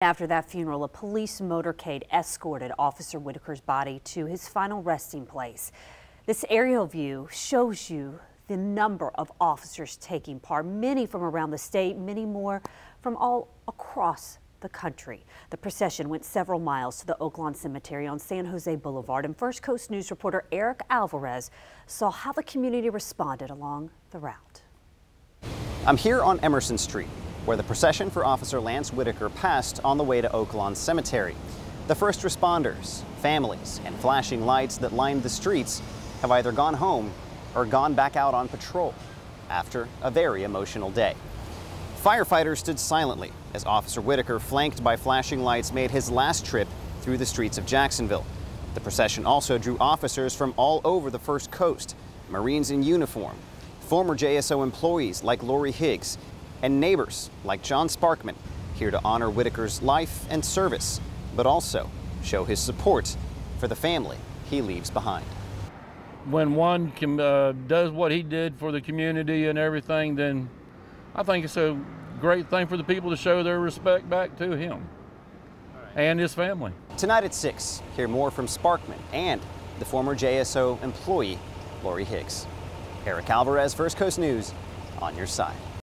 After that funeral, a police motorcade escorted Officer Whitaker's body to his final resting place. This aerial view shows you the number of officers taking part, many from around the state, many more from all across the country. The procession went several miles to the Oaklawn Cemetery on San Jose Boulevard, and First Coast News reporter Alvarez saw how the community responded along the route. I'm here on Emerson Street, where the procession for Officer Lance Whitaker passed on the way to Oaklawn Cemetery. The first responders, families, and flashing lights that lined the streets have either gone home or gone back out on patrol after a very emotional day. Firefighters stood silently as Officer Whitaker, flanked by flashing lights, made his last trip through the streets of Jacksonville. The procession also drew officers from all over the First Coast, Marines in uniform, former JSO employees like Lori Higgs, and neighbors like John Sparkman, here to honor Whitaker's life and service, but also show his support for the family he leaves behind. When one does what he did for the community and everything, then I think it's a great thing for the people to show their respect back to him and his family. Tonight at 6, hear more from Sparkman and the former JSO employee, Lori Higgs. Alvarez, First Coast News, on your side.